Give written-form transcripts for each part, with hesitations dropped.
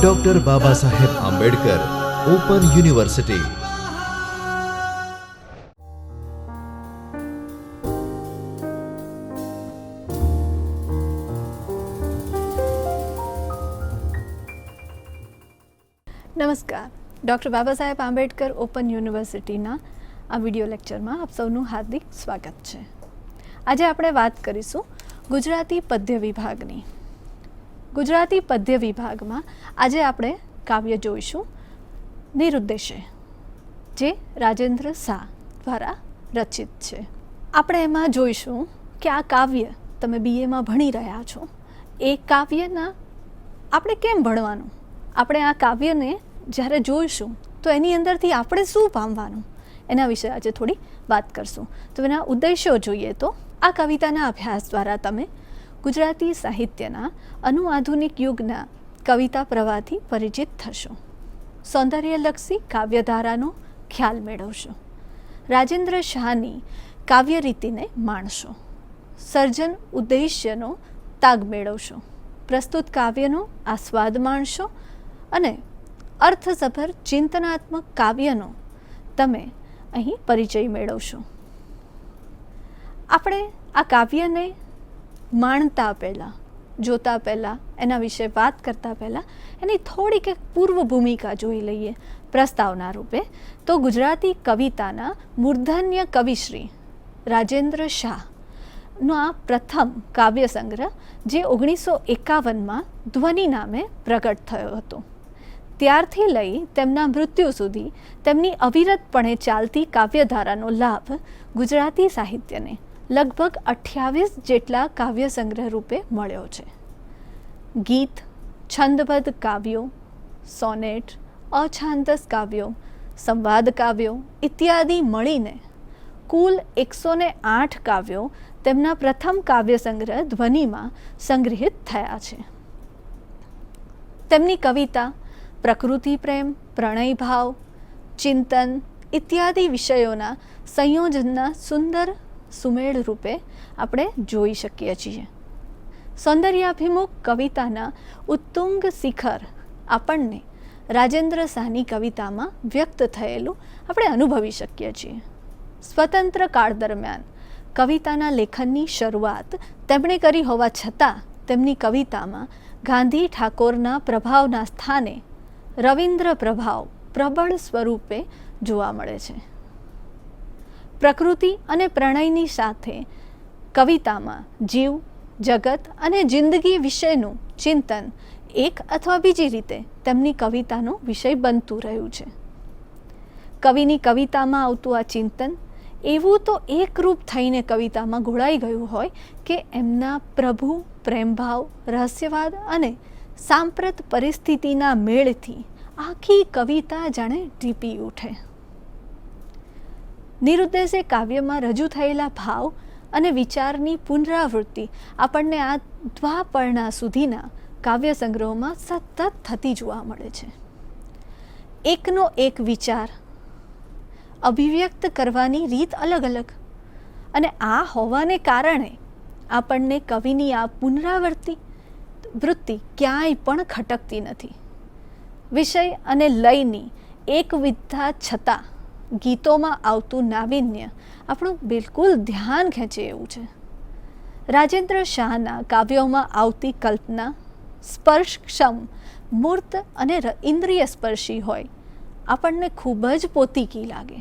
Doctor Baba Saheb Ambedkar open university. નમસ્કાર, doctor Baba Saheb Ambedkar open યુનિવર્સિટીના આ વિડિયો લેક્ચરમાં આપ સૌનું હાર્દિક સ્વાગત છે. આજે આપણે વાત કરીશું ગુજરાતી પદ્ય વિભાગની. ગુજરાતી પદ્ય વિભાગમાં આજે આપણે કાવ્ય જોઈશું નિરુદ્દેશે, જે રાજેન્દ્ર શાહ દ્વારા રચિત છે. આપણે એમાં જોઈશું કે આ કાવ્ય તમે BAમાં ભણી રહ્યા છો, એ કાવ્યના આપણે કેમ ભણવાનું, આપણે આ કાવ્યને જ્યારે જોઈશું તો એની અંદરથી આપણે શું પામવાનું, એના વિશે આજે થોડી વાત કરશું. તો એના ઉદ્દેશ્યો જોઈએ તો આ કવિતાના અભ્યાસ દ્વારા તમે ગુજરાતી સાહિત્યના અનુઆધુનિક યુગના કવિતા પ્રવાહથી પરિચિત થશો, સૌંદર્યલક્ષી કાવ્યધારાનો ખ્યાલ મેળવશો, રાજેન્દ્ર શાહની કાવ્ય રીતિને માણશો, સર્જન ઉદ્દેશ્યનો તાગ મેળવશો, પ્રસ્તુત કાવ્યનો આસ્વાદ માણશો અને અર્થસભર ચિંતનાત્મક કાવ્યનો તમે અહીં પરિચય મેળવશો. આપણે આ કાવ્યને માણતા પહેલાં, જોતા પહેલાં, એના વિશે વાત કરતા પહેલાં એની થોડીક એક પૂર્વ ભૂમિકા જોઈ લઈએ પ્રસ્તાવના રૂપે. તો ગુજરાતી કવિતાના મૂર્ધન્ય કવિશ્રી રાજેન્દ્ર શાહનો આ પ્રથમ કાવ્ય સંગ્રહ જે 1951માં ધ્વનિ નામે પ્રગટ થયો હતો, ત્યારથી લઈ તેમના મૃત્યુ સુધી તેમની અવિરતપણે ચાલતી કાવ્યધારાનો લાભ ગુજરાતી સાહિત્યને લગભગ 28 જેટલા કાવ્ય સંગ્રહ રૂપે મળ્યો છે. ગીત, છંદબદ્ધ કાવ્યો, સોનેટ, અછાંદસ કાવ્યો, સંવાદ કાવ્યો ઇત્યાદિ મળીને કુલ 108 કાવ્યો તેમના પ્રથમ કાવ્ય સંગ્રહ ધ્વનિમાં સંગ્રહિત થયા છે. તેમની કવિતા પ્રકૃતિ પ્રેમ, પ્રણય ભાવ, ચિંતન ઇત્યાદિ વિષયોના સંયોજનના સુંદર સુમેળ રૂપે આપણે જોઈ શકીએ છીએ. સૌંદર્યાભિમુખ કવિતાના ઉત્તુંગ શિખર આપણને રાજેન્દ્ર શાહની કવિતામાં વ્યક્ત થયેલું આપણે અનુભવી શકીએ છીએ. સ્વતંત્ર કાળ દરમિયાન કવિતાના લેખનની શરૂઆત તેમણે કરી હોવા છતાં તેમની કવિતામાં ગાંધી ઠાકોરના પ્રભાવના સ્થાને રવિન્દ્ર પ્રભાવ પ્રબળ સ્વરૂપે જોવા મળે છે. પ્રકૃતિ અને પ્રણયની સાથે કવિતામાં જીવ, જગત અને જિંદગી વિશેનું ચિંતન એક અથવા બીજી રીતે તેમની કવિતાનો વિષય બનતું રહ્યું છે. કવિની કવિતામાં આવતું આ ચિંતન એવું તો એકરૂપ થઈને કવિતામાં ઘોળાઈ ગયું હોય કે એમના પ્રભુ, પ્રેમભાવ, રહસ્યવાદ અને સાંપ્રત પરિસ્થિતિના મેળથી આખી કવિતા જાણે ઢીપી ઉઠે. નિરુદ્દેશે કાવ્યમાં રજૂ થયેલા ભાવ અને વિચારની પુનરાવૃત્તિ આપણને આ દ્વાપર્ણા સુધીના કાવ્ય સંગ્રહોમાં સતત થતી જોવા મળે છે. એકનો એક વિચાર અભિવ્યક્ત કરવાની રીત અલગ અલગ, અને આ હોવાને કારણે આપણને કવિની આ પુનરાવૃત્તિ વૃત્તિ ક્યાંય પણ ખટકતી નથી. વિષય અને લયની એકવિધતા છતાં ગીતોમાં આવતું નાવીન્ય આપણું બિલકુલ ધ્યાન ખેંચે એવું છે. રાજેન્દ્ર શાહના કાવ્યોમાં આવતી કલ્પના સ્પર્શક્ષમ, મૂર્ત અને ઇન્દ્રિય સ્પર્શી હોય, આપણને ખૂબ જ પોતીકી લાગે.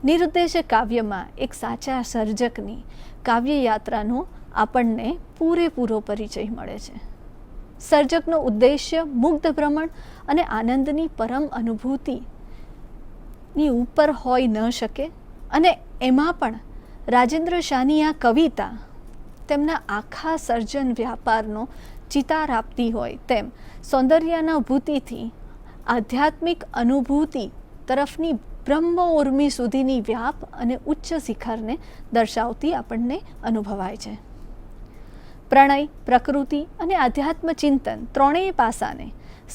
નિરુદ્દેશ કાવ્યમાં એક સાચા સર્જકની કાવ્ય યાત્રાનો આપણને પૂરેપૂરો પરિચય મળે છે. સર્જકનો ઉદ્દેશ્ય મુગ્ધ ભ્રમણ અને આનંદની પરમ અનુભૂતિની ઉપર હોઈ ન શકે, અને એમાં પણ રાજેન્દ્ર શાહની આ કવિતા તેમના આખા સર્જન વ્યાપારનો ચિતાર આપતી હોય તેમ સૌંદર્યાનુભૂતિથી આધ્યાત્મિક અનુભૂતિ તરફની બ્રહ્મ ઉર્મિ સુધીની વ્યાપ અને ઉચ્ચ શિખરને દર્શાવતી આપણને અનુભવાય છે. પ્રણય, પ્રકૃતિ અને આધ્યાત્મ ચિંતન ત્રણેય પાસાને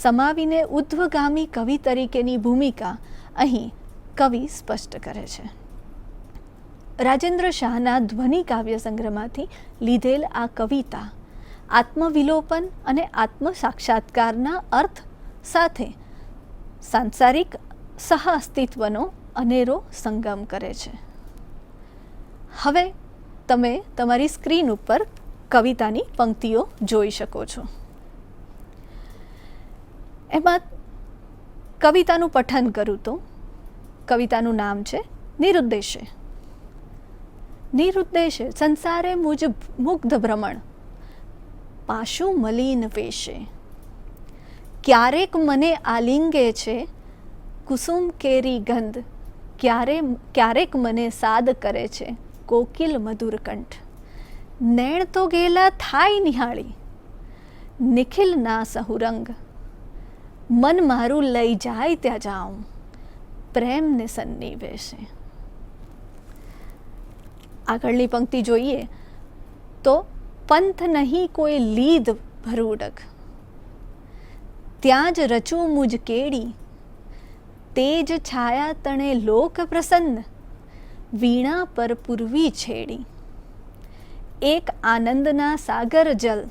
સમાવીને ઉધ્વગામી કવિ તરીકેની ભૂમિકા અહીં કવિ સ્પષ્ટ કરે છે. રાજેન્દ્ર શાહના ધ્વનિ કાવ્ય સંગ્રહમાંથી લીધેલ આ કવિતા આત્મવિલોપન અને આત્મ સાક્ષાત્કારના અર્થ સાથે સાંસારિક સહઅસ્તિત્વનો અનેરો સંગમ કરે છે. હવે તમે તમારી સ્ક્રીન ઉપર કવિતાની પંક્તિઓ જોઈ શકો છો. એમાં કવિતાનું પઠન કરું તો કવિતાનું નામ છે નિરુદ્દેશે. નિરુદ્દેશે સંસારે મુજ મુગ્ધ ભ્રમણ, પાશું મલિન વેશે. ક્યારેક મને આલિંગે છે કુસુમ કેરી ગંધ, ક્યારેક મને સાદ કરે છે કોકિલ મધુર કંઠ. નૈણ તો ગેલા થાય નિહાળી, નિખિલ ના સહુરંગ. મન મારું લઈ જાય ત્યાં જાઉં, પ્રેમને સન્નિવેશે. આગળની પંક્તિ જોઈએ તો પંથ નહીં કોઈ લીધ ભરૂડક, ત્યાં જ રચું મુજ કેડી. તેજ છાયા તણે લોક પ્રસન્ન, વીણા પર પૂર્વી છેડી. એક આનંદના સાગર જલ,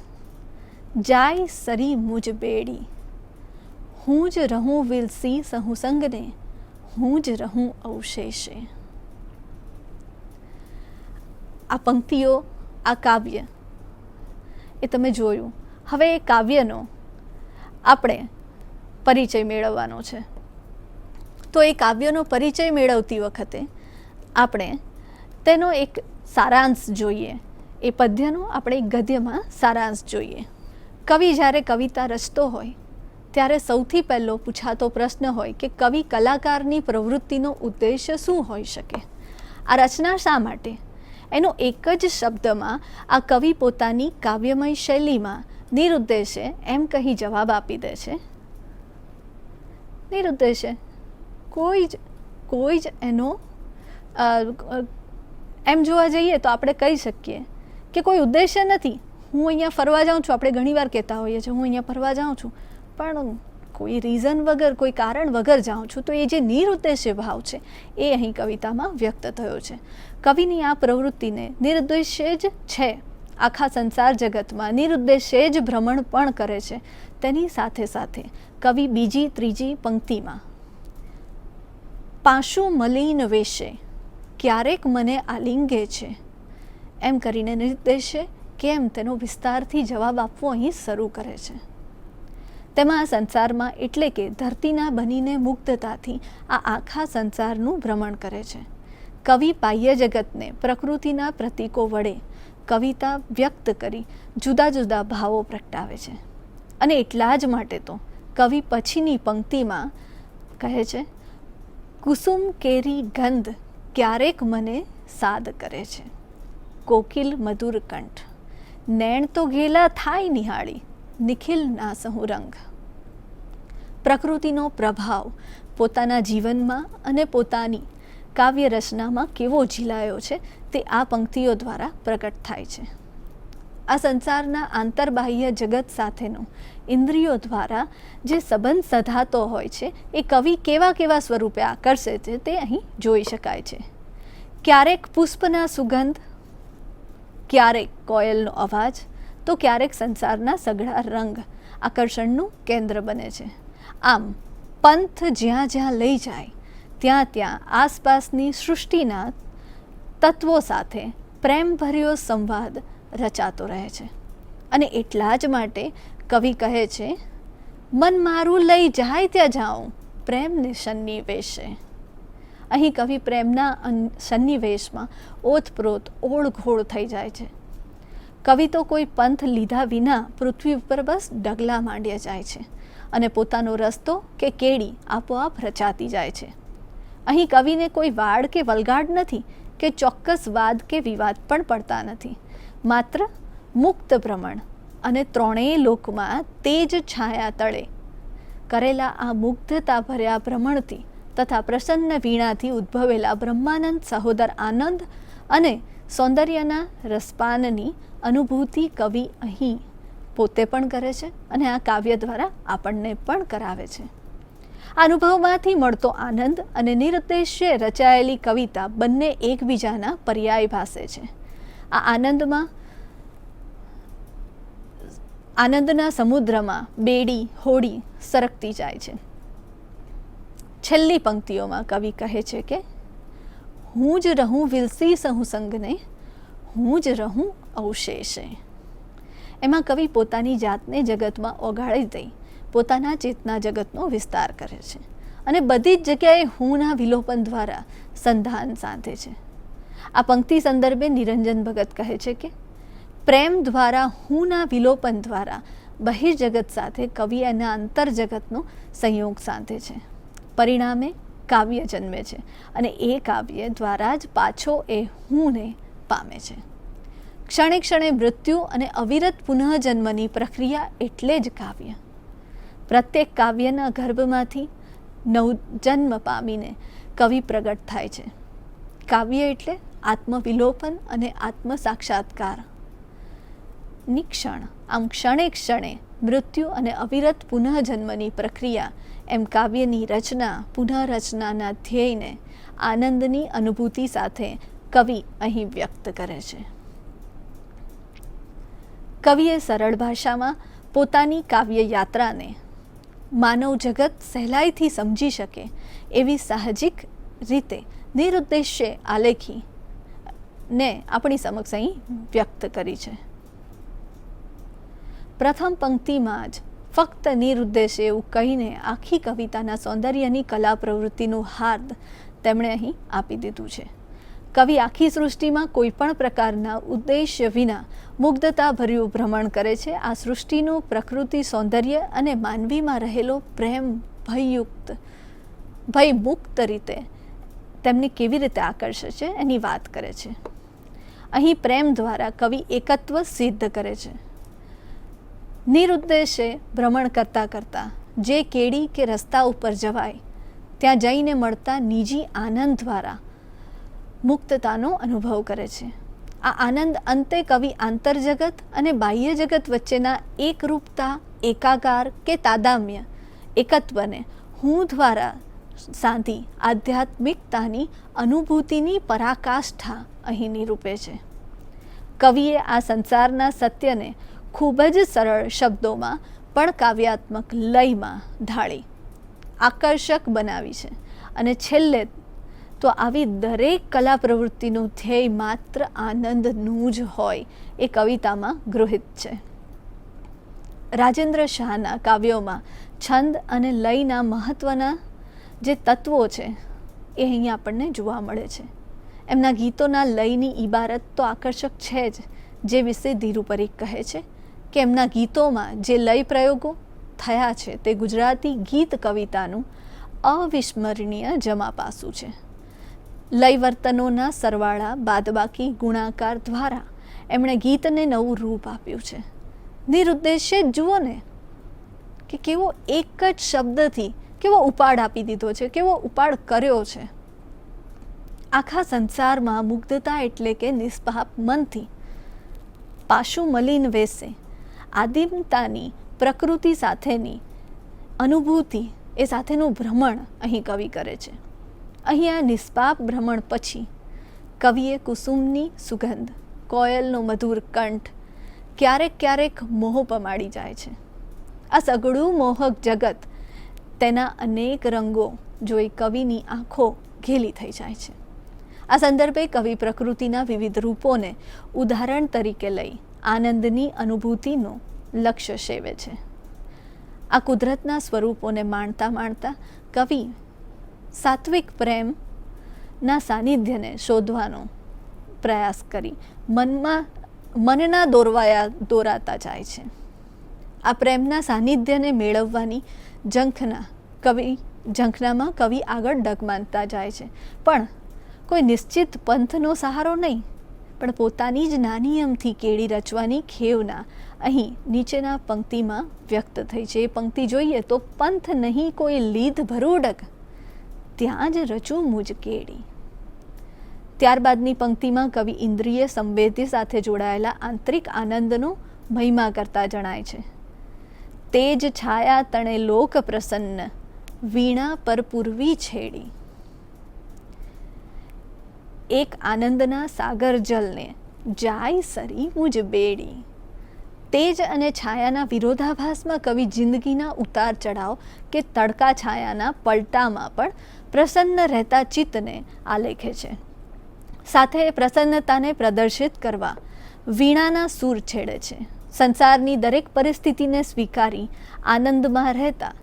જાય સરી મુજ બેડી. હું જ રહું વિલસી સહુસંગને, હું જ રહું અવશેષે. આ પંક્તિઓ, આ કાવ્ય એ તમે જોયું. હવે એ કાવ્યનો આપણે પરિચય મેળવવાનો છે. તો એ કાવ્યનો પરિચય મેળવતી વખતે આપણે તેનો એક સારાંશ જોઈએ. એ પદ્યનો આપણે ગદ્યમાં સારાંશ જોઈએ. કવિ જ્યારે કવિતા રચતો હોય ત્યારે સૌથી પહેલો પૂછાતો પ્રશ્ન હોય કે કવિ કલાકારની પ્રવૃત્તિનો ઉદ્દેશ્ય શું હોઈ શકે, આ રચના શા માટે. એનો એક જ શબ્દમાં આ કવિ પોતાની કાવ્યમય શૈલીમાં નિરુદ્દેશે એમ કહી જવાબ આપી દે છે. નિરુદ્દેશે કોઈ જ એનો એમ જોવા જઈએ તો આપણે કહી શકીએ કે કોઈ ઉદ્દેશ્ય નથી. હું અહીંયા ફરવા જાઉં છું, આપણે ઘણીવાર કહેતા હોઈએ છીએ હું અહીંયા ફરવા જાઉં છું, પણ કોઈ રીઝન વગર, કોઈ કારણ વગર જાઉં છું. તો એ જે નિરુદ્દેશ્ય ભાવ છે એ અહીં કવિતામાં વ્યક્ત થયો છે. કવિની આ પ્રવૃત્તિને નિરુદ્દેશ્ય જ છે. આખા સંસાર જગતમાં નિરુદ્દેશ્ય જ ભ્રમણ પણ કરે છે. તેની સાથે સાથે કવિ બીજી ત્રીજી પંક્તિમાં પાશું મલિન વેશે, ક્યારેક મને આલિંગે છે એમ કરીને નિરુદ્દેશ્ય કેમ તેનો વિસ્તારથી જવાબ આપવો અહીં શરૂ કરે છે. તેમાં આ સંસારમાં એટલે કે ધરતીના બનીને મુગ્ધતાથી આ આખા સંસારનું ભ્રમણ કરે છે. કવિ બાહ્ય જગતને પ્રકૃતિના પ્રતીકો વડે કવિતા વ્યક્ત કરી જુદા જુદા ભાવો પ્રગટાવે છે. અને એટલા જ માટે તો કવિ પછીની પંક્તિમાં કહે છે કુસુમ કેરી ગંધ, ક્યારેક મને સાદ કરે છે કોકિલ મધુર કંઠ. નૈણ તો ગેલા થાય નિહાળી, નિખિલ ના સહુરંગ. પ્રકૃતિનો પ્રભાવ પોતાના જીવનમાં અને પોતાની કાવ્ય રચનામાં કેવો ઝીલાયો છે તે આ પંક્તિઓ દ્વારા પ્રગટ થાય છે. આ સંસારના આંતરબાહ્ય જગત સાથેનો ઇન્દ્રિયો દ્વારા જે સંબંધ સધાતો હોય છે એ કવિ કેવા કેવા સ્વરૂપે આકર્ષે છે તે અહીં જોઈ શકાય છે. ક્યારેક પુષ્પના સુગંધ, ક્યારેક કોયલનો અવાજ, તો ક્યારેક સંસારના સઘળા રંગ આકર્ષણનું કેન્દ્ર બને છે. આમ પંથ જ્યાં જ્યાં લઈ જાય ત્યાં ત્યાં આસપાસની સૃષ્ટિના તત્વો સાથે પ્રેમભર્યો સંવાદ રચાતો રહે છે. અને એટલા જ માટે કવિ કહે છે મન મારું લઈ જાય ત્યાં જાઉં, પ્રેમને સન્નિવેશે. અહીં કવિ પ્રેમના સન્નિવેશમાં ઓતપ્રોત ઓળઘોળ થઈ જાય છે. કવિ તો કોઈ પંથ લીધા વિના પૃથ્વી ઉપર બસ ડગલા માંડ્યા જાય છે અને પોતાનો રસ્તો કે કેડી આપોઆપ રચાતી જાય છે. અહીં કવિને કોઈ વાડ કે વલગાડ નથી કે ચોક્કસ વાદ કે વિવાદ પણ પડતા નથી. માત્ર મુક્ત ભ્રમણ અને ત્રણેય લોકમાં તેજ છાયા તળે કરેલા આ મુગ્ધતા ભર્યા ભ્રમણથી તથા પ્રસન્ન વીણાથી ઉદ્ભવેલા બ્રહ્માનંદ સહોદર આનંદ અને સૌંદર્યના રસપાનની અનુભૂતિ કવિ અહીં પોતે પણ કરે છે અને આ કાવ્ય દ્વારા આપણને પણ કરાવે છે. અનુભવમાંથી મળતો આનંદ અને નિરુદ્દેશ્ય રચાયેલી કવિતા બંને એકબીજાના પર્યાય ભાસે છે. આ આનંદમાં આનંદના સમુદ્રમાં બેડી હોડી સરકતી જાય છે. છેલ્લી પંક્તિઓમાં કવિ કહે છે કે હું જ રહું વિલસી સહુ સંગને, હું જ રહું અવશેષે. એમાં કવિ પોતાની જાતને જગતમાં ઓગાળી દઈ પોતાના ચેતના જગતનો વિસ્તાર કરે છે અને બધી જ જગ્યાએ હુંના વિલોપન દ્વારા સંધાન સાધે છે. આ પંક્તિ સંદર્ભે નિરંજન ભગત કહે છે કે પ્રેમ દ્વારા હુંના વિલોપન દ્વારા બહિર્જગત સાથે કવિ એના અંતરજગતનો સંયોગ સાધે છે. પરિણામે કાવ્ય જન્મે છે અને એ કાવ્ય દ્વારા જ પાછો એ હુંને પામે છે. ક્ષણે ક્ષણે મૃત્યુ અને અવિરત પુનઃજન્મની પ્રક્રિયા એટલે જ કાવ્ય. પ્રત્યેક કાવ્યના ગર્ભમાંથી નવજન્મ પામીને કવિ પ્રગટ થાય છે. કાવ્ય એટલે આત્મવિલોપન અને આત્મ સાક્ષાત્કાર ની ક્ષણ. આમ ક્ષણે ક્ષણે મૃત્યુ અને અવિરત પુનઃજન્મની પ્રક્રિયા એમ કાવ્યની રચના પુનઃરચનાના ધ્યેયને આનંદની અનુભૂતિ સાથે કવિ અહીં વ્યક્ત કરે છે. કવિએ સરળ ભાષામાં પોતાની કાવ્ય યાત્રાને માનવ જગત સહેલાઈથી સમજી શકે એવી સાહજિક રીતે નિરુદ્દેશ્ય આલેખી ને આપણી સમક્ષ અહીં વ્યક્ત કરી છે. પ્રથમ પંક્તિમાં જ ફક્ત નિરુદ્દેશ્ય એવું કહીને આખી કવિતાના સૌંદર્યની કલા પ્રવૃત્તિનું હાર્દ તેમણે અહીં આપી દીધું છે. કવિ આખી સૃષ્ટિમાં કોઈ પણ પ્રકારના ઉદ્દેશ્ય વિના મુગ્ધતાભર્યું ભ્રમણ કરે છે. આ સૃષ્ટિનું પ્રકૃતિ સૌંદર્ય અને માનવીમાં રહેલો પ્રેમ ભયમુક્ત રીતે તેમને કેવી રીતે આકર્ષે છે એની વાત કરે છે. અહીં પ્રેમ દ્વારા કવિ એકત્વ સિદ્ધ કરે છે. નિરુદ્દેશ્ય ભ્રમણ કરતાં કરતાં જે કેડી કે રસ્તા ઉપર જવાય ત્યાં જઈને મળતા નિજી આનંદ દ્વારા મુક્તતાનો અનુભવ કરે છે. આ આનંદ અંતે કવિ આંતરજગત અને બાહ્ય જગત વચ્ચેના એકરૂપતા એકાકાર કે તાદામ્ય એકત્વને હું દ્વારા સાધી આધ્યાત્મિકતાની અનુભૂતિની પરાકાષ્ઠા અહીં નિરૂપે છે. કવિએ આ સંસારના સત્યને ખૂબ જ સરળ શબ્દોમાં પણ કાવ્યાત્મક લયમાં ઢાળી આકર્ષક બનાવી છે અને છેલ્લે તો આવી દરેક કલા પ્રવૃત્તિનું ધ્યેય માત્ર આનંદનું જ હોય એ કવિતામાં ગૃહિત છે. રાજેન્દ્ર શાહના કાવ્યોમાં છંદ અને લયના મહત્ત્વના જે તત્વો છે એ અહીં આપણને જોવા મળે છે. એમના ગીતોના લયની ઇબારત તો આકર્ષક છે જ, જે વિશે ધીરુ પરીખ કહે છે કે એમના ગીતોમાં જે લય પ્રયોગો થયા છે તે ગુજરાતી ગીત કવિતાનું અવિસ્મરણીય જમા પાસું છે. લયવર્તનોના સરવાળા બાદબાકી ગુણાકાર દ્વારા એમણે ગીતને નવું રૂપ આપ્યું છે. નિરુદ્દેશ્ય જુઓ ને કે કેવો એક જ શબ્દથી કેવો ઉપાડ આપી દીધો છે, કેવો ઉપાડ કર્યો છે. આખા સંસારમાં મુગ્ધતા એટલે કે નિષ્પાપ મનથી પાશુ મલિન વેસે આદિમતાની પ્રકૃતિ સાથેની અનુભૂતિ એ સાથેનું ભ્રમણ અહીં કવિ કરે છે. અહીં આ નિષ્પાપ ભ્રમણ પછી કવિએ કુસુમની સુગંધ, કોયલનો મધુર કંઠ, ક્યારેક ક્યારેક મોહ પમાડી જાય છે. આ સઘળું મોહક જગત, તેના અનેક રંગો જોઈ કવિની આંખો ઘેલી થઈ જાય છે. આ સંદર્ભે કવિ પ્રકૃતિના વિવિધ રૂપોને ઉદાહરણ તરીકે લઈ આનંદની અનુભૂતિનું લક્ષ્ય સેવે છે. આ કુદરતના સ્વરૂપોને માણતા માણતા કવિ સાત્વિક પ્રેમના સાનિધ્યને શોધવાનો પ્રયાસ કરી મનના દોરાતા જાય છે. આ પ્રેમના સાનિધ્યને મેળવવાની ઝંખનામાં કવિ આગળ ડગમાંતા જાય છે, પણ કોઈ નિશ્ચિત પંથનો સહારો નહીં, પણ પોતાની જ નાની અમથી કેડી રચવાની ખેવના અહીં નીચેના પંક્તિમાં વ્યક્ત થઈ છે. એ પંક્તિ જોઈએ તો પંથ નહીં કોઈ લીધ ભરૂડક, ત્યાં જ રચું મુજ કેડી. ત્યારબાદની પંક્તિમાં કવિ ઇન્દ્રિય સંવેદ્ય સાથે જોડાયેલા આંતરિક આનંદનો મહિમા કરતા જણાય છે. તેજ છાયા તણે લોક પ્રસન્ન, વીણા પર પૂર્વી છેડી. એક આનંદના સાગર જલને જાય સરી મુજ બેડી. તેજ અને છાયાના વિરોધાભાસમાં કવિ જિંદગીના ઉતાર ચઢાવ કે તડકા છાયાના પલટામાં પણ પ્રસન્ન રહેતા ચિત્તને આલેખે છે. સાથે પ્રસન્નતાને પ્રદર્શિત કરવા વીણાના સૂર છેડે છે. સંસારની દરેક પરિસ્થિતિને સ્વીકારી આનંદમાં રહેતા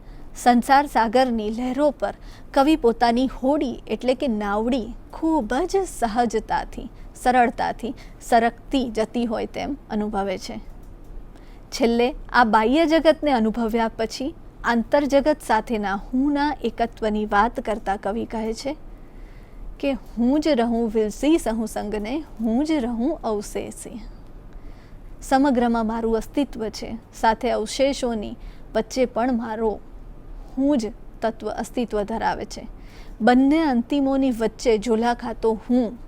સંસાર સાગરની લહેરો પર કવિ પોતાની હોડી એટલે કે નાવડી ખૂબ જ સહજતાથી સરળતાથી સરકતી જતી હોય તેમ અનુભવે છે. છેલ્લે આ બાહ્ય જગતને અનુભવ્યા પછી આંતરજગત સાથેના હુંના એકત્વની વાત કરતા કવિ કહે છે કે હું જ રહું વિલસી સહુ સંગને, હું જ રહું અવશેષી. સમગ્રમાં મારું અસ્તિત્વ છે, સાથે અવશેષોની વચ્ચે પણ મારો હું જ તત્વ અસ્તિત્વ ધરાવે છે. બંને અંતિમોની વચ્ચે ઝોલા ખાતો હું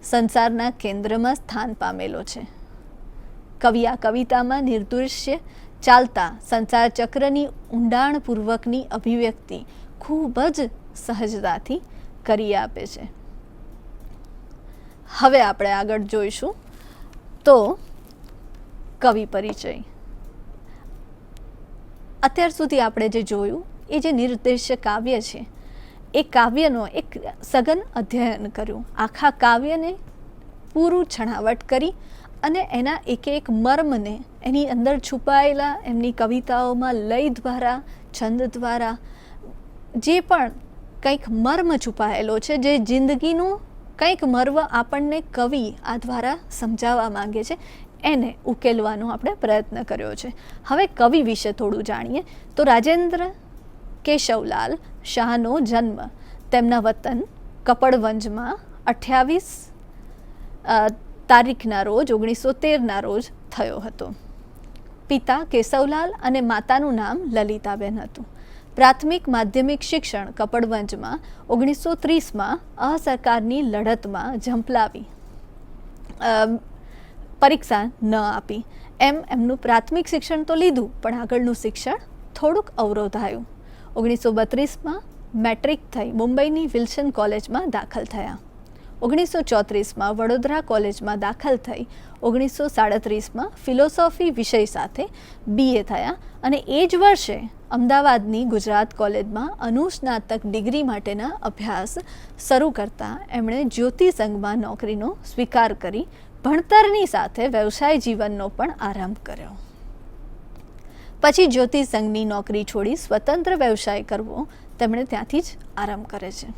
સંસારના કેન્દ્રમાં સ્થાન પામેલો છે. કવિ આ કવિતામાં નિર્દૃશ્ય ચાલતા સંસાર ચક્રની ઊંડાણપૂર્વકની અભિવ્યક્તિ ખૂબ જ સહજતાથી કરી આપે છે. હવે આપણે આગળ જોઈશું તો કવિ પરિચય. અત્યાર સુધી આપણે જે જોયું એ જે નિર્દેશ્ય કાવ્ય છે એ કાવ્યનો એક સઘન અધ્યયન કર્યું. આખા કાવ્યને પૂરું છણાવટ કરી અને એના એક એક મર્મને એની અંદર છુપાયેલા એમની કવિતાઓમાં લય દ્વારા છંદ દ્વારા જે પણ કંઈક મર્મ છુપાયેલો છે, જે જિંદગીનું કંઈક મર્મ આપણને કવિ આ દ્વારા સમજાવવા માંગે છે, એને ઉકેલવાનો આપણે પ્રયત્ન કર્યો છે. હવે કવિ વિશે થોડું જાણીએ તો રાજેન્દ્ર કેશવલાલ શાહનો જન્મ તેમના વતન કપડવંજમાં 28 તારીખના રોજ 1913ના રોજ થયો હતો. પિતા કેશવલાલ અને માતાનું નામ લલિતાબેન હતું. પ્રાથમિક માધ્યમિક શિક્ષણ કપડવંજમાં 1930માં અસરકારની લડતમાં ઝંપલાવી પરીક્ષા ન આપી એમ એમનું પ્રાથમિક શિક્ષણ તો લીધું પણ આગળનું શિક્ષણ થોડુંક અવરોધાયું. 1932માં મેટ્રિક થઈ મુંબઈની વિલ્સન કોલેજમાં દાખલ થયા. 1934માં વડોદરા કોલેજમાં દાખલ થઈ 1937માં ફિલોસોફી વિષય સાથે BA થયા અને એ જ વર્ષે અમદાવાદની ગુજરાત કોલેજમાં અનુસ્નાતક ડિગ્રી માટેના અભ્યાસ શરૂ કરતા એમણે જ્યોતિ સંઘમાં નોકરીનો સ્વીકાર કરી ભણતરની સાથે વ્યવસાય જીવનનો પણ આરંભ કર્યો. પછી જ્યોતિ સંઘની નોકરી છોડી સ્વતંત્ર વ્યવસાય કરવો તેમણે ત્યાંથી જ આરંભ કરે છે.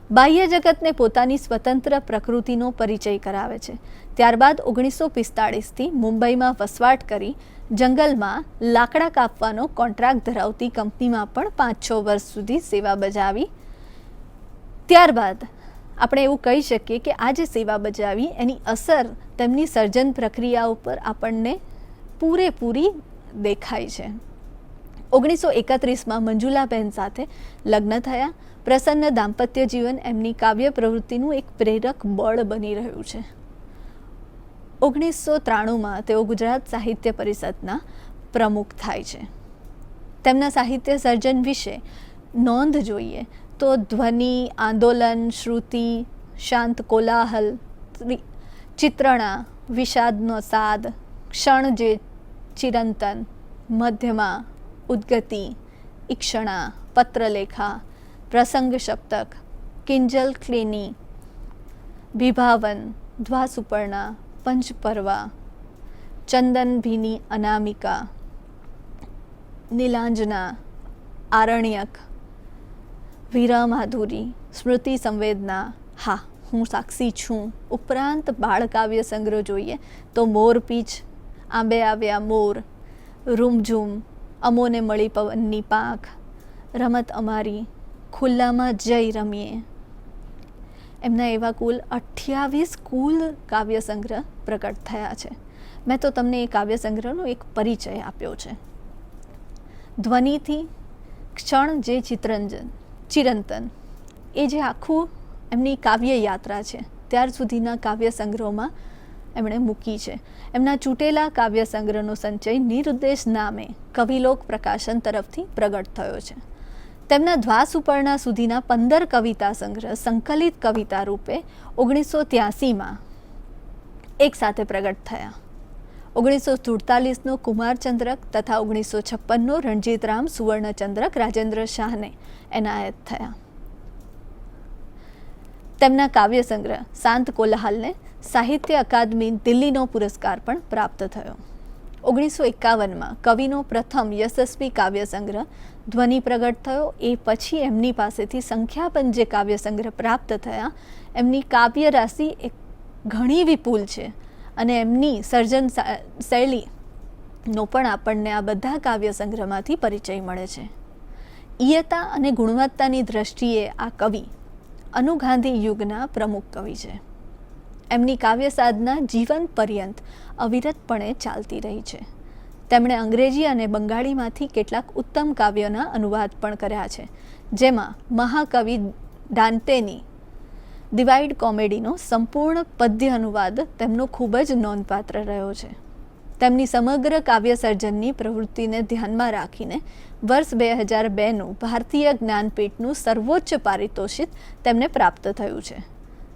બાહ્ય જગતને પોતાની સ્વતંત્ર પ્રકૃતિનો પરિચય કરાવે છે. ત્યારબાદ 1945થી મુંબઈમાં વસવાટ કરી જંગલમાં લાકડા કાપવાનો કોન્ટ્રાક્ટ ધરાવતી કંપનીમાં પણ 5-6 વર્ષ સુધી સેવા બજાવી. ત્યારબાદ આપણે એવું કહી શકીએ કે આ જે સેવા બજાવી એની અસર તેમની સર્જન પ્રક્રિયા ઉપર આપણને પૂરેપૂરી દેખાય છે. 1931માં મંજુલાબેન સાથે લગ્ન થયા. પ્રસન્ન દાંપત્ય જીવન એમની કાવ્ય પ્રવૃત્તિનું એક પ્રેરક બળ બની રહ્યું છે. 1993માં તેઓ ગુજરાત સાહિત્ય પરિષદના પ્રમુખ થાય છે. તેમના સાહિત્ય સર્જન વિશે નોંધ જોઈએ તો ધ્વનિ, આંદોલન, શ્રુતિ, શાંત કોલાહલ, ચિત્રણા, વિષાદનો સાદ, ક્ષણ જે ચિરંતન, મધ્યમા, ઉદ્ગતિ, ઈક્ષણા, પત્રલેખા, પ્રસંગ સપ્તક, કિંજલ ક્લિની, વિભાવન, ધ્વાસુપર્ણા, પંચપર્વા, ચંદન ભીની અનામિકા, નીલાંજના, આરણ્યક, વીરા માધુરી, સ્મૃતિ સંવેદના, હા હું સાક્ષી છું ઉપરાંત બાળકાવ્ય સંગ્રહ જોઈએ તો મોરપીંછ, આંબે આવ્યા મોર, રૂમઝૂમ, અમોને મળી પવનની પાંખ, રમત અમારી, ખુલ્લામાં જઈ રમીએ. એમના એવા કુલ 28 કુલ કાવ્ય સંગ્રહ પ્રકટ થયા છે. મેં તો તમને એ કાવ્ય સંગ્રહનો એક પરિચય આપ્યો છે. ધ્વનિથી ક્ષણ જે ચિરંતન એ જે આખું એમની કાવ્ય યાત્રા છે ત્યાર સુધીના કાવ્ય સંગ્રહોમાં એમણે મૂકી છે. એમના ચૂંટેલા કાવ્ય સંગ્રહનો સંચય નિરુદ્દેશ નામે કવિલોક પ્રકાશન તરફથી પ્રગટ થયો છે. તેમના ધ્વાસુપર્ણા સુધીના 15 કવિતા સંગ્રહ સંકલિત કવિતા રૂપે 1983માં એક સાથે પ્રગટ થયા. 1947નો કુમારચંદ્રક તથા 1956નો રણજીતરામ સુવર્ણચંદ્રક રાજેન્દ્ર શાહને એનાયત થયા. તેમના કાવ્ય સંગ્રહ શાંત કોલાહલને સાહિત્ય અકાદમી દિલ્હીનો પુરસ્કાર પણ પ્રાપ્ત થયો. 1951માં કવિનો પ્રથમ યશસ્વી કાવ્ય સંગ્રહ ધ્વનિ પ્રગટ થયો. એ પછી એમની પાસેથી સંખ્યાબંધ જે કાવ્ય સંગ્રહ પ્રાપ્ત થયા, એમની કાવ્ય રાશિ એક ઘણી વિપુલ છે અને એમની સર્જન શૈલીનો પણ આપણને આ બધા કાવ્ય સંગ્રહમાંથી પરિચય મળે છે. ઈયતા અને ગુણવત્તાની દ્રષ્ટિએ આ કવિ અનુગાંધી યુગના પ્રમુખ કવિ છે. એમની કાવ્ય સાધના જીવન પર્યંત અવિરતપણે ચાલતી રહી છે. તેમણે અંગ્રેજી અને બંગાળીમાંથી કેટલાક ઉત્તમ કાવ્યોના અનુવાદ પણ કર્યા છે, જેમાં મહાકવિ દાંતેની ડિવાઇડ કોમેડીનો સંપૂર્ણ પદ્ય અનુવાદ તેમનો ખૂબ જ નોંધપાત્ર રહ્યો છે. તેમની સમગ્ર કાવ્ય સર્જનની પ્રવૃત્તિને ધ્યાનમાં રાખીને વર્ષ 2002નું ભારતીય જ્ઞાનપીઠનું સર્વોચ્ચ પારિતોષિક તેમને પ્રાપ્ત થયું છે.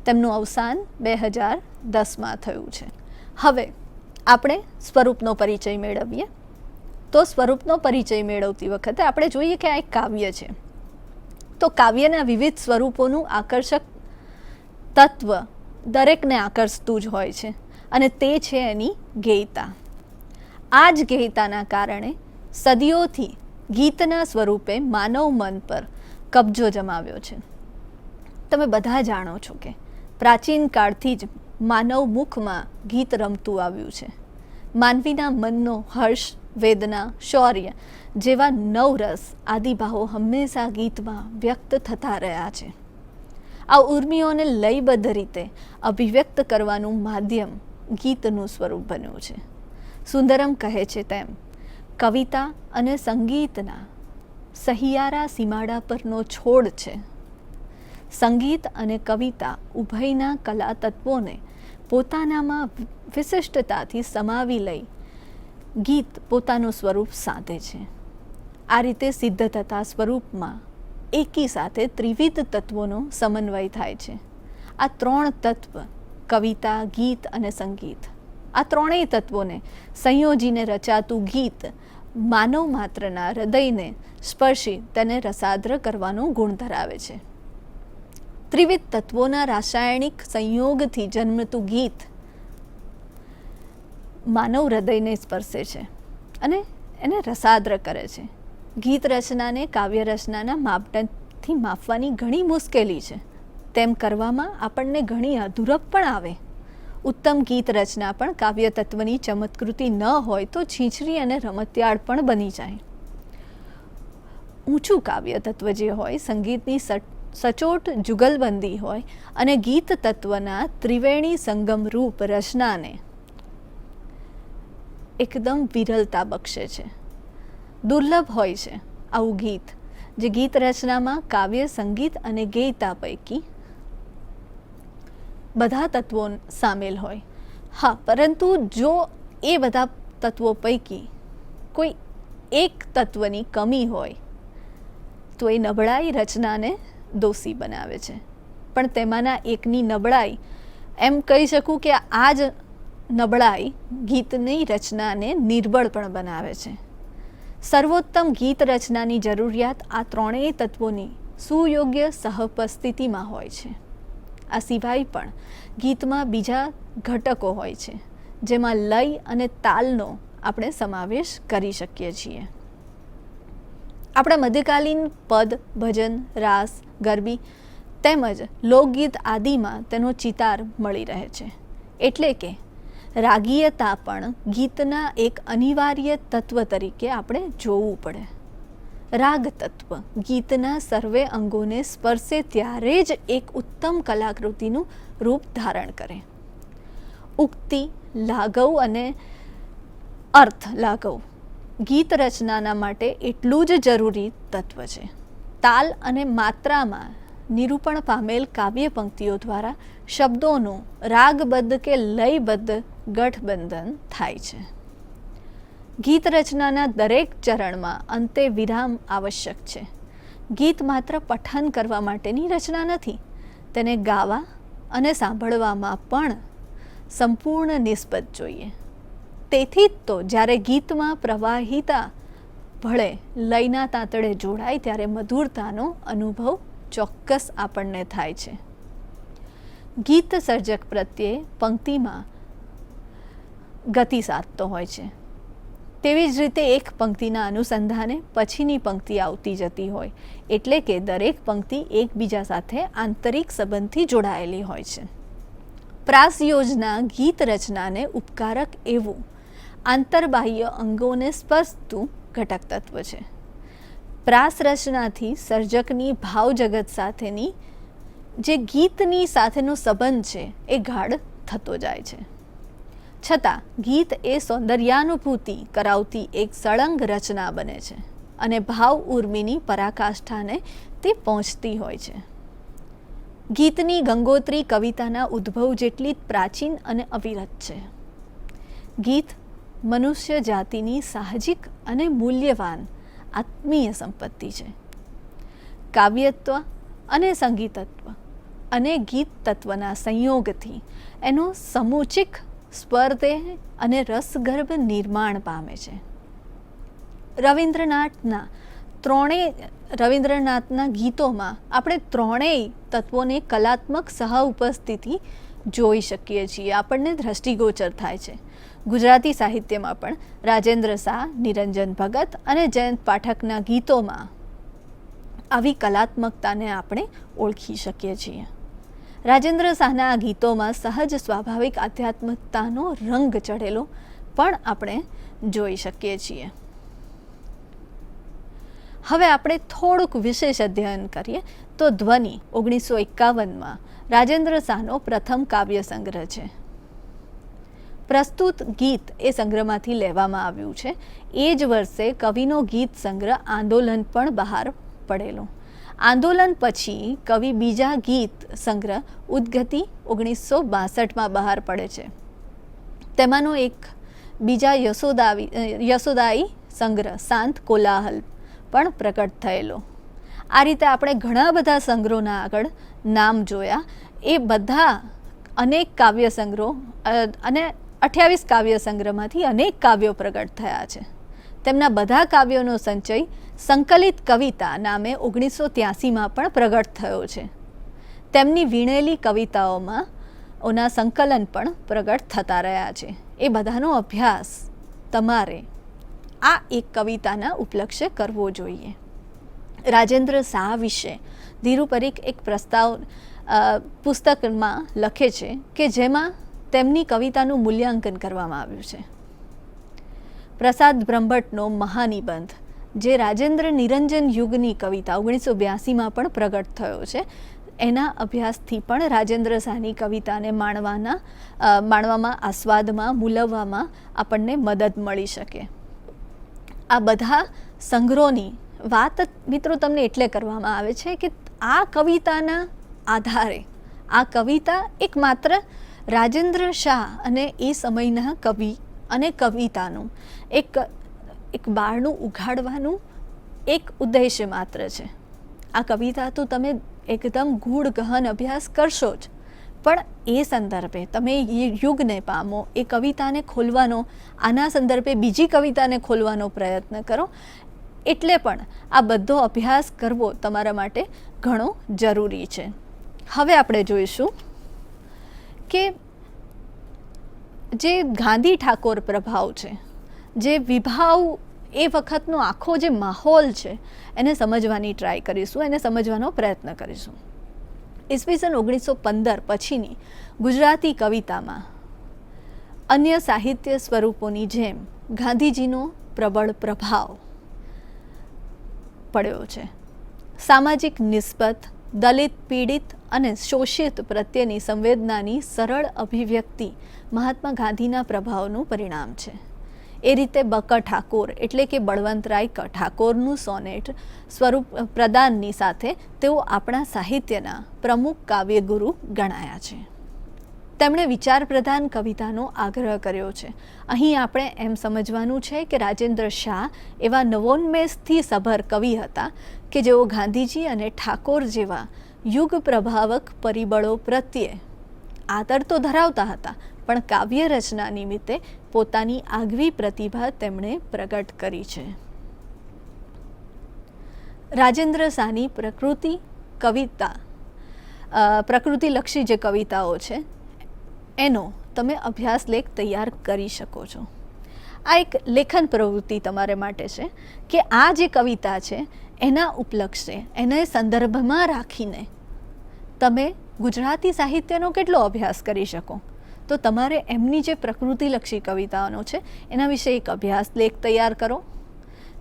તેમનું અવસાન 2010માં થયું છે. હવે આપણે સ્વરૂપનો પરિચય મેળવીએ. તો સ્વરૂપનો પરિચય મેળવતી વખતે આપણે જોઈએ કે આ એક કાવ્ય છે. તો કાવ્યના વિવિધ સ્વરૂપોનું આકર્ષક તત્વ દરેકને આકર્ષતું જ હોય છે અને તે છે એની ગેયતા. આ જ ગેયતાના કારણે સદીઓથી ગીતના સ્વરૂપે માનવ મન પર કબજો જમાવ્યો છે. તમે બધા જાણો છો કે પ્રાચીન કાળથી જ માનવ મુખમાં ગીત રમતું આવ્યું છે. માનવીના મનનો હર્ષ, વેદના, શૌર્ય જેવા નવરસ આદિભાવો હંમેશા ગીતમાં વ્યક્ત થતા રહ્યા છે. આ ઉર્મિઓને લયબદ્ધ રીતે અભિવ્યક્ત કરવાનું માધ્યમ ગીતનું સ્વરૂપ બન્યું છે. સુંદરમ કહે છે તેમ કવિતા અને સંગીતના સહિયારા સીમાડા પરનો છોડ છે. સંગીત અને કવિતા ઉભયના કલા તત્વોને પોતાનામાં વિશિષ્ટતાથી સમાવી લઈ ગીત પોતાનું સ્વરૂપ સાધે છે. આ રીતે સિદ્ધ થતા સ્વરૂપમાં એકી સાથે ત્રિવિધ તત્વોનો સમન્વય થાય છે. આ ત્રણ તત્વ કવિતા, ગીત અને સંગીત, આ ત્રણેય તત્વોને સંયોજીને રચાતું ગીત માનવ માત્રના હૃદયને સ્પર્શી તેને રસાદ્ર કરવાનો ગુણ ધરાવે છે. ત્રિવિધ તત્વોના રાસાયણિક સંયોગથી જન્મતું ગીત માનવ હૃદયને સ્પર્શે છે અને એને રસાદ્ર કરે છે. ગીત રચનાને કાવ્ય રચનાના માપદંડથી માપવાની ઘણી મુશ્કેલી છે. તેમ કરવામાં આપણને ઘણી અધૂરપ પણ આવે. ઉત્તમ ગીત રચના પણ કાવ્ય તત્વની ચમત્કૃતિ ન હોય તો છીછરી અને રમતિયાળ પણ બની જાય. ઊંચું કાવ્ય તત્વ જે હોય, સંગીતની સચોટ જુગલબંધી હોય અને ગીત તત્વના ત્રિવેણી સંગમ રૂપ રચનાને એકદમ વિરલતા બક્ષે છે. દુર્લભ હોય છે આવું ગીત જે ગીત રચનામાં કાવ્ય, સંગીત અને ગેયતા પૈકી બધા તત્વો સામેલ હોય. હા, પરંતુ જો એ બધા તત્વો પૈકી કોઈ એક તત્વની કમી હોય તો એ નબળાઈ રચનાને દોષી બનાવે છે. પણ તેમાંના એકની નબળાઈ, એમ કહી શકું કે આ જ નબળાઈ ગીતની રચનાને નિર્બળ પણ બનાવે છે. સર્વોત્તમ ગીત રચનાની જરૂરિયાત આ ત્રણેય તત્વોની સુયોગ્ય સહપસ્થિતિમાં હોય છે. આ સિવાય પણ ગીતમાં બીજા ઘટકો હોય છે, જેમાં લય અને તાલનો આપણે સમાવેશ કરી શકીએ છીએ. આપણા મધ્યકાલીન પદ, ભજન, રાસ, ગરબી તેમજ લોકગીત આદિમાં તેનો ચિતાર મળી રહે છે. એટલે કે રાગીયતા પણ ગીતના એક અનિવાર્ય તત્વ તરીકે આપણે જોવું પડે. રાગ તત્વ ગીતના સર્વે અંગોને સ્પર્શે ત્યારે જ એક ઉત્તમ કલાકૃતિનું રૂપ ધારણ કરે. ઉક્તિ, લાઘવ અને અર્થ લાઘવ ગીત રચનાના માટે એટલું જ જરૂરી તત્વ છે. તાલ અને માત્રામાં નિરૂપણ પામેલ કાવ્ય પંક્તિઓ દ્વારા શબ્દોનું રાગબદ્ધ કે લયબદ્ધ ગઠબંધન થાય છે. ગીત રચનાના દરેક ચરણમાં અંતે વિરામ આવશ્યક છે. ગીત માત્ર પઠન કરવા માટેની રચના નથી. તેને ગાવા અને સાંભળવામાં પણ સંપૂર્ણ નિસ્બત જોઈએ. તેથી જ તો જ્યારે ગીતમાં પ્રવાહિતા ભળે લયના તાંતડે જોડાય ત્યારે મધુરતાનો અનુભવ ચોક્કસ આપણને થાય છે. ગીત સર્જક પ્રત્યે પંક્તિમાં ગતિ સાધતો હોય છે. તેવી જ રીતે એક પંક્તિના અનુસંધાને પછીની પંક્તિ આવતી જતી હોય, એટલે કે દરેક પંક્તિ એકબીજા સાથે આંતરિક સંબંધથી જોડાયેલી હોય છે. પ્રાસ યોજના ગીત રચનાને ઉપકારક એવું આંતરબાહ્ય અંગોને સ્પર્શતું ઘટક તત્વ છે. પ્રાસ રચનાથી સર્જકની ભાવ જગત સાથેની જે ગીતની સાથેનો સંબંધ છે એ ગાઢ થતો જાય છે. છતાં ગીત એ સૌંદર્યાનુભૂતિ કરાવતી એક સળંગ રચના બને છે અને ભાવ ઉર્મિની પરાકાષ્ઠાને તે પહોંચતી હોય છે. ગીતની ગંગોત્રી કવિતાના ઉદ્ભવ જેટલી જ પ્રાચીન અને અવિરત છે. ગીત મનુષ્ય જાતિની સાહજિક અને મૂલ્યવાન આત્મીય સંપત્તિ છે. કાવ્યત્વ અને સંગીતત્વ અને ગીત તત્વના સંયોગથી એનો સમુચિત સ્વરદેહ અને રસગર્ભ નિર્માણ પામે છે. રવિન્દ્રનાથના ગીતોમાં આપણે ત્રણેય તત્વોને કલાત્મક સહ ઉપસ્થિતિ જોઈ શકીએ છીએ, આપણને દ્રષ્ટિગોચર થાય છે. ગુજરાતી સાહિત્યમાં પણ રાજેન્દ્ર શાહ, નિરંજન ભગત અને જયંત પાઠકના ગીતોમાં આવી કલાત્મકતાને આપણે ઓળખી શકીએ છીએ. રાજેન્દ્ર શાહના આ ગીતોમાં સહજ સ્વાભાવિક આધ્યાત્મિકતાનો રંગ ચઢેલો પણ આપણે જોઈ શકીએ છીએ. હવે આપણે થોડુંક વિશેષ અધ્યયન કરીએ તો ધ્વનિ 1951માં રાજેન્દ્ર શાહનો પ્રથમ કાવ્ય સંગ્રહ છે. પ્રસ્તુત ગીત એ સંગ્રહમાંથી લેવામાં આવ્યું છે. એ જ વર્ષે કવિનો ગીત સંગ્રહ આંદોલન પણ બહાર પડેલો. આંદોલન પછી કવિ બીજા ગીત સંગ્રહ ઉદ્ગતિ 1962માં બહાર પડે છે. તેમાંનો એક બીજા યશોદાઈ સંગ્રહ શાંત કોલાહલ પણ પ્રકટ થયેલો. આ રીતે આપણે ઘણા બધા સંગ્રહોના આગળ નામ જોયા. એ બધા અનેક કાવ્ય સંગ્રહો અને 28 કાવ્ય સંગ્રહમાંથી અનેક કાવ્યો પ્રગટ થયા છે. તેમના બધા કાવ્યોનો સંચય સંકલિત કવિતા નામે 1983માં પણ પ્રગટ થયો છે. તેમની વીણેલી કવિતાઓમાં ઓના સંકલન પણ પ્રગટ થતા રહ્યા છે. એ બધાનો અભ્યાસ તમારે આ એક કવિતાના ઉપલક્ષે કરવો જોઈએ. રાજેન્દ્ર શાહ વિશે ધીરુ પરીખ એક પ્રસ્તાવ પુસ્તકમાં લખે છે કે જેમાં તેમની કવિતાનું મૂલ્યાંકન કરવામાં આવ્યું છે. પ્રસાદ બ્રહ્મભટ્ટનો મહાનિબંધ, જે રાજેન્દ્ર નિરંજન યુગની કવિતા 1982માં પણ પ્રગટ થયો છે, એના અભ્યાસથી પણ રાજેન્દ્ર શાહની કવિતાને માણવામાં, આસ્વાદમાં, મૂલવવામાં આપણને મદદ મળી શકે. આ બધા સંગ્રહોની વાત મિત્રો તમને એટલે કરવામાં આવે છે કે આ કવિતાના આધારે આ કવિતા એક માત્ર રાજેન્દ્ર શાહ અને એ સમયના કવિ અને કવિતાનું એક બારણું ઉઘાડવાનું એક ઉદ્દેશ્ય માત્ર છે. આ કવિતા તો તમે એકદમ ગૂઢ ગહન અભ્યાસ કરશો જ, પણ એ સંદર્ભે તમે યુગને પામો, એ કવિતાને ખોલવાનો, આના સંદર્ભે બીજી કવિતાને ખોલવાનો પ્રયત્ન કરો. એટલે પણ આ બધો અભ્યાસ કરવો તમારા માટે ઘણો જરૂરી છે. હવે આપણે જોઈશું કે જે ગાંધી ઠાકોર પ્રભાવ છે, જે વિભાવ, એ વખતનો આખો જે માહોલ છે એને સમજવાની ટ્રાય કરીશું, એને સમજવાનો પ્રયત્ન કરીશું. ઈસવીસન 1915 પછીની ગુજરાતી કવિતામાં અન્ય સાહિત્ય સ્વરૂપોની જેમ ગાંધીજીનો પ્રબળ પ્રભાવ પડ્યો છે. સામાજિક નિસ્બત, દલિત, પીડિત અને શોષિત પ્રત્યેની સંવેદનાની સરળ અભિવ્યક્તિ મહાત્મા ગાંધીના પ્રભાવનું પરિણામ છે. એ રીતે બક ઠાકોર એટલે કે બળવંતરાય ઠાકોરનું સોનેટ સ્વરૂપ પ્રદાનની સાથે તેઓ આપણા સાહિત્યના પ્રમુખ કાવ્યગુરુ ગણાયા છે. તેમણે વિચાર પ્રધાન કવિતાનો આગ્રહ કર્યો છે. અહીં આપણે એમ સમજવાનું છે કે રાજેન્દ્ર શાહ એવા નવોન્મેષથી સભર કવિ હતા કે જેઓ ગાંધીજી અને ઠાકોર જેવા યુગ પ્રભાવક પરિબળો પ્રત્યે આદર તો ધરાવતા હતા, પણ કાવ્ય રચના નિમિત્તે પોતાની આગવી પ્રતિભા તેમણે પ્રગટ કરી છે. રાજેન્દ્ર શાહની પ્રકૃતિલક્ષી જે કવિતાઓ છે એનો તમે અભ્યાસ લેખ તૈયાર કરી શકો છો. આ એક લેખન પ્રવૃત્તિ તમારે માટે છે કે આ જે કવિતા છે એના ઉપલક્ષે એને સંદર્ભમાં રાખીને તમે ગુજરાતી સાહિત્યનો કેટલો અભ્યાસ કરી શકો. તો તમારે એમની જે પ્રકૃતિલક્ષી કવિતાઓનો છે એના વિશે એક અભ્યાસ લેખ તૈયાર કરો.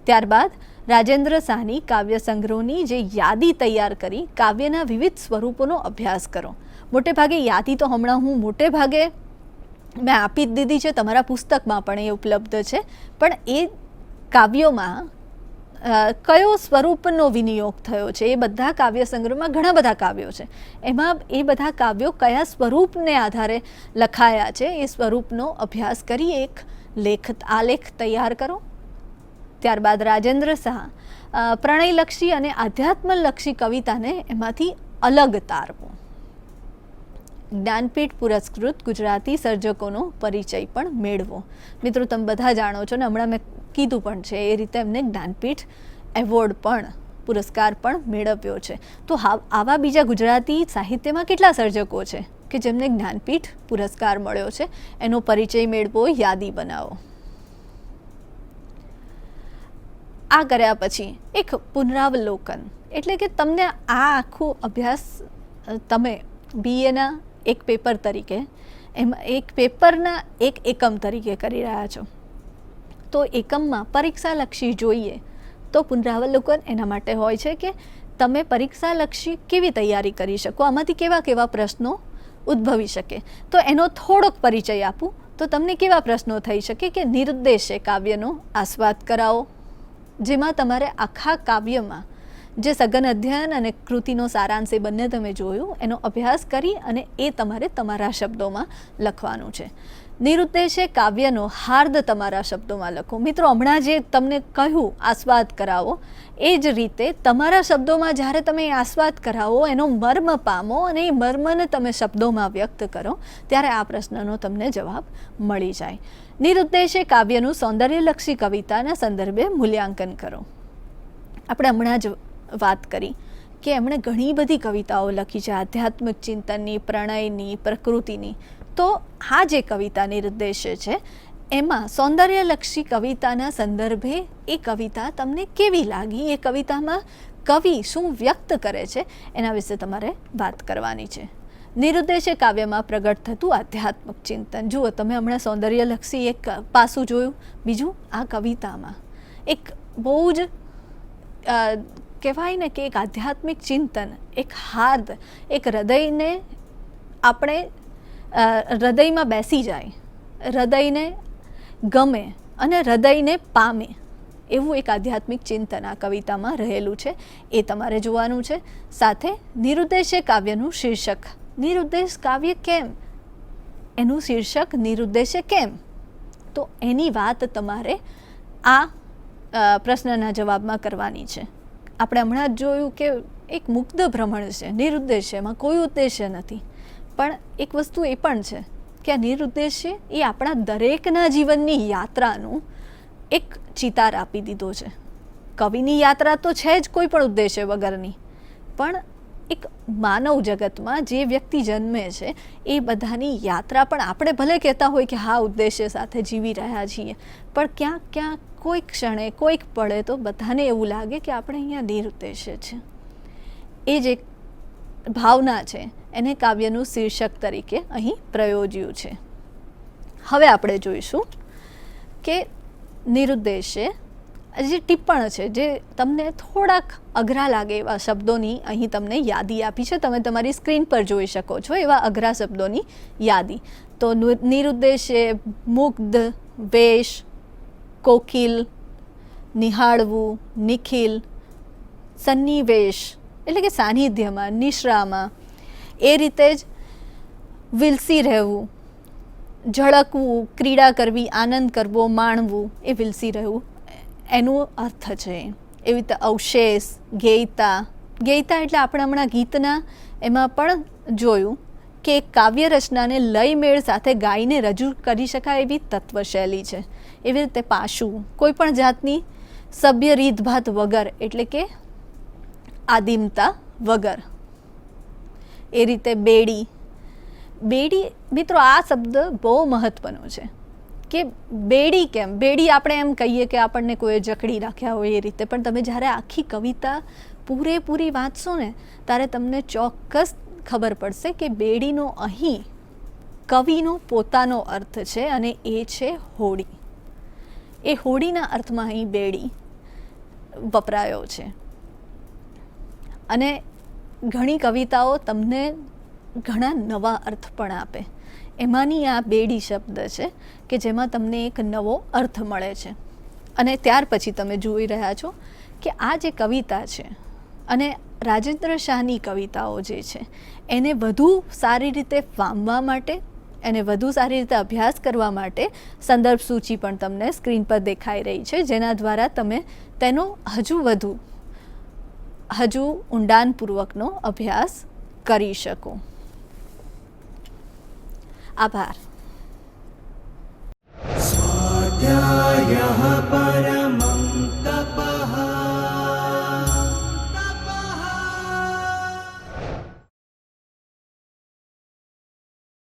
ત્યારબાદ રાજેન્દ્ર શાહની કાવ્ય સંગ્રહોની જે યાદી તૈયાર કરી કાવ્યના વિવિધ સ્વરૂપોનો અભ્યાસ કરો. મોટે ભાગે યાદી તો હમણાં હું મોટે ભાગે મેં આપી જ દીધી છે, તમારા પુસ્તકમાં પણ એ ઉપલબ્ધ છે. પણ એ કાવ્યોમાં કયો સ્વરૂપનો વિનિયોગ થયો છે, એ બધા કાવ્ય સંગ્રહમાં ઘણા બધા કાવ્યો છે, એમાં એ બધા કાવ્યો કયા સ્વરૂપને આધારે લખાયા છે એ સ્વરૂપનો અભ્યાસ કરી એક આલેખ તૈયાર કરો. ત્યારબાદ રાજેન્દ્ર શાહ પ્રણયલક્ષી અને આધ્યાત્મલક્ષી કવિતાને એમાંથી અલગ તારવો. જ્ઞાનપીઠ પુરસ્કૃત ગુજરાતી સર્જકોનો પરિચય પણ મેળવો. મિત્રો, તમે બધા જાણો છો ને, હમણાં મેં કીધું પણ છે એ રીતે એમને જ્ઞાનપીઠ એવોર્ડ પણ પુરસ્કાર પણ મેળવ્યો છે. તો આવા બીજા ગુજરાતી સાહિત્યમાં કેટલા સર્જકો છે કે જેમને જ્ઞાનપીઠ પુરસ્કાર મળ્યો છે, એનો પરિચય મેળવો, યાદી બનાવો. આ કર્યા પછી એક પુનરાવલોકન, એટલે કે તમને આ આખું અભ્યાસ તમે બીએના એક પેપર તરીકે એમાં એક પેપરના એક એકમ તરીકે કરી રહ્યા છો. તો એકમમાં પરીક્ષાલક્ષી જોઈએ તો પુનરાવલોકન એના માટે હોય છે કે તમે પરીક્ષાલક્ષી કેવી તૈયારી કરી શકો, આમાંથી કેવા કેવા પ્રશ્નો ઉદ્ભવી શકે. તો એનો થોડોક પરિચય આપું તો તમને કેવા પ્રશ્નો થઈ શકે કે નિરુદ્દેશે કાવ્યનો આસ્વાદ કરાવો, જેમાં તમારે આખા કાવ્યમાં જે સઘન અધ્યયન અને કૃતિનો સારાંશ એ બંને તમે જોયું, એનો અભ્યાસ કરી અને એ તમારે તમારા શબ્દોમાં લખવાનું છે. નિરુદ્દેશે કાવ્યનો હાર્દ તમારા શબ્દોમાં લખો. મિત્રો, હમણાં જે તમને કહ્યું આસ્વાદ કરાવો, એ જ રીતે તમારા શબ્દોમાં જ્યારે તમે આસ્વાદ કરાવો, એનો મર્મ પામો અને એ મર્મને તમે શબ્દોમાં વ્યક્ત કરો, ત્યારે આ પ્રશ્નનો તમને જવાબ મળી જાય. નિરુદ્દેશે કાવ્યનું સૌંદર્યલક્ષી કવિતાના સંદર્ભે મૂલ્યાંકન કરો. આપણે હમણાં જ વાત કરી કે એમણે ઘણી બધી કવિતાઓ લખી છે, આધ્યાત્મિક ચિંતનની, પ્રણયની, પ્રકૃતિની. તો આ જે કવિતા નિરુદ્દેશે છે એમાં સૌંદર્યલક્ષી કવિતાના સંદર્ભે એ કવિતા તમને કેવી લાગી, એ કવિતામાં કવિ શું વ્યક્ત કરે છે એના વિશે તમારે વાત કરવાની છે. નિરુદ્દેશે કાવ્યમાં પ્રગટ થતું આધ્યાત્મિક ચિંતન. જુઓ, તમે હમણાં સૌંદર્યલક્ષી એક પાસું જોયું, બીજું આ કવિતામાં એક બહુ જ કહેવાય ને કે એક આધ્યાત્મિક ચિંતન, એક હાર્દ, એક હૃદયને આપણે હૃદયમાં બેસી જાય, હૃદયને ગમે અને હૃદયને પામે એવું એક આધ્યાત્મિક ચિંતન આ કવિતામાં રહેલું છે, એ તમારે જોવાનું છે. સાથે નિરુદ્દેશે કાવ્યનું શીર્ષક, નિરુદ્દેશ કાવ્ય કેમ, એનું શીર્ષક નિરુદ્દેશે કેમ, તો એની વાત તમારે આ પ્રશ્નના જવાબમાં કરવાની છે. આપણે હમણાં જ જોયું કે એક મુગ્ધ ભ્રમણ છે, નિરુદ્દેશ્ય, એમાં કોઈ ઉદ્દેશ્ય નથી. પણ એક વસ્તુ એ પણ છે કે આ નિરુદ્દેશ્ય એ આપણા દરેકના જીવનની યાત્રાનું એક ચિતાર આપી દીધો છે. કવિની યાત્રા તો છે જ કોઈ પણ ઉદ્દેશ્ય વગરની, પણ એક માનવ જગતમાં જે વ્યક્તિ જન્મે છે એ બધાની યાત્રા પણ આપણે ભલે કહેતા હોય કે હા ઉદ્દેશ્ય સાથે જીવી રહ્યા છીએ, પણ ક્યાંક ક્યાંક કોઈક ક્ષણે કોઈક પળે તો બધાને એવું લાગે કે આપણે અહીંયા નિરુદ્દેશ્ય છે. એ જે ભાવના છે એને કાવ્યનું શીર્ષક તરીકે અહીં પ્રયોજ્યું છે. હવે આપણે જોઈશું કે નિરુદ્દેશે જે ટિપ્પણ છે, જે તમને થોડાક અઘરા લાગે એવા શબ્દોની અહીં તમને યાદી આપી છે. તમે તમારી સ્ક્રીન પર જોઈ શકો છો એવા અઘરા શબ્દોની યાદી. તો નિરુદ્દેશે મુગ્ધ, વેશ, કોકિલ, નિહાળવું, નિખિલ, સન્નિવેશ એટલે કે સાનિધ્યમાં, નિશ્રામાં, એ રીતે જ વિલસી રહેવું, ઝળકવું, ક્રીડા કરવી, આનંદ કરવો, માણવું, એ વિલસી રહેવું એનો અર્થ છે. એવી રીતે અવશેષ, ગેયતા, ગેયતા એટલે આપણે હમણાં ગીતના એમાં પણ જોયું કે એક કાવ્ય રચનાને લય મેળ સાથે ગાઈને રજૂ કરી શકાય એવી તત્વશૈલી છે. એવી રીતે પાશું, કોઈ પણ જાતની સભ્ય રીતભાત વગર, એટલે કે આદિમતા વગર. એ રીતે બેડી. બેડી મિત્રો, આ શબ્દ બહુ મહત્વનો છે કે બેડી કેમ. બેડી આપણે એમ કહીએ કે આપણને કોઈ જકડી રાખ્યા હોય એ રીતે, પણ તમે જ્યારે આખી કવિતા પૂરેપૂરી વાંચશો ને ત્યારે તમને ચોક્કસ ખબર પડશે કે બેડીનો અહીં કવિનો પોતાનો અર્થ છે અને એ છે હોડી. એ હોડીના અર્થમાં અહીં બેડી વપરાયો છે. અને ઘણી કવિતાઓ તમને ઘણા નવા અર્થ પણ આપે. એમાંની આ બેડી શબ્દ છે કે જેમાં તમને એક નવો અર્થ મળે છે. અને ત્યાર પછી તમે જોઈ રહ્યા છો કે આ જે કવિતા છે અને રાજેન્દ્ર શાહની કવિતાઓ જે છે એને વધુ સારી રીતે પામવા માટે, એને વધુ સારી રીતે અભ્યાસ કરવા માટે સંદર્ભ સૂચિ પણ તમને સ્ક્રીન પર દેખાઈ રહી છે, જેના દ્વારા તમે તેનો હજુ ઊંડાણપૂર્વકનો અભ્યાસ કરી શકો. આભાર. स्वाध्यायः परमः